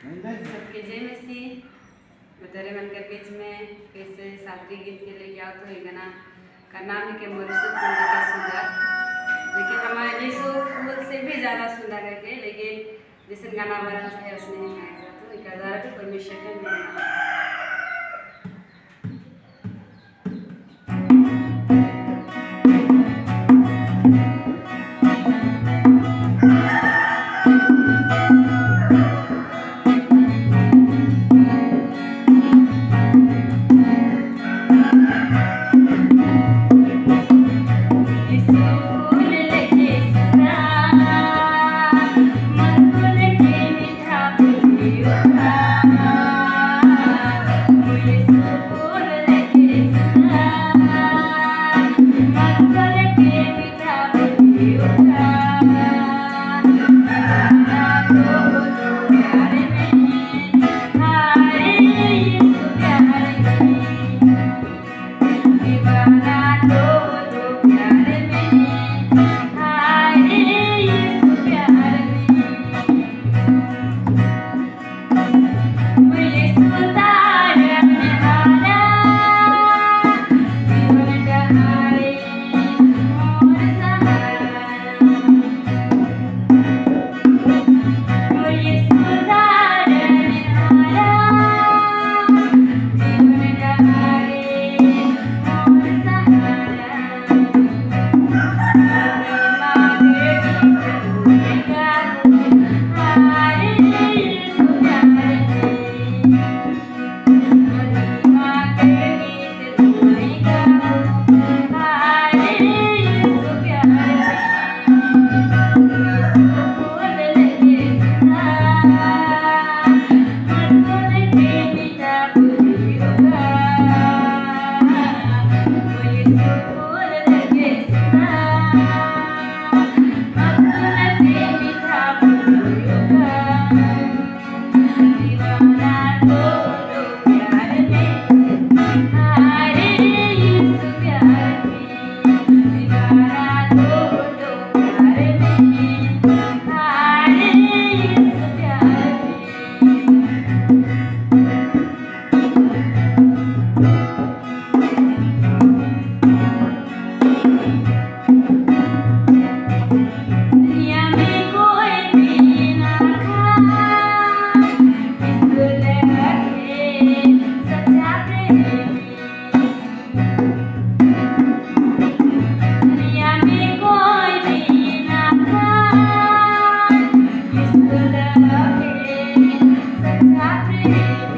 सबके जय मसीह। मैं तेरे मन के बीच में फिर से शास्त्रीय गीत के लिए आओ तो ये गाना का नाम है कि मनुष्य फूल के सुंदर, लेकिन हमारे यीशु फूल से भी ज़्यादा सुंदर है के, लेकिन जिस गाना बना है उसने तो एक हज़ार भी परमेश्वर के मिलना। Happy